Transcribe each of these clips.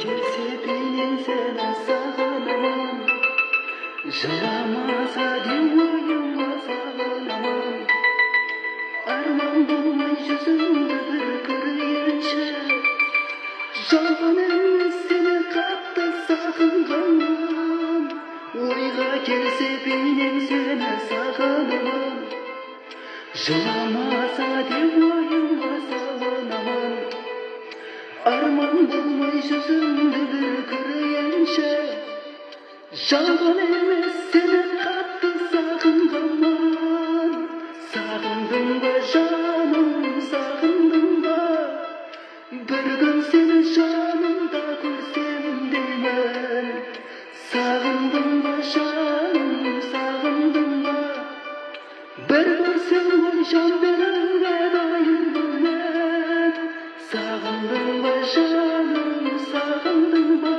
келсе бейнең сені сағынамын, жыламаса деп ойыма салынамын. Арман болмай жүзіңді бір көрейінші, жалған емес сені қатты сағынғанмын. Ойға келсе бейнең сені сағынамын, жыламаса деп ойыма салынамын. Арман болмай жүзіңді бір көрейінші, жалған емес сені қатты сағынғанмын. Сағындың ба жаным, сағындың ба, бір күн сені жанымда көрсем деймін. Сағындың ба жаным, сағындың ба, бір көрсем ғой жан беруге дайынмын. Сағындың ба жаным, сағындың ба,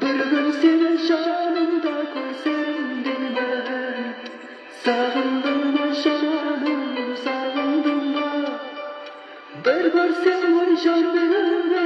бір күн сені жанымда көрсем деймін. Сағындың ба жаным, сағындың ба, бір көрсем ғой жан беруге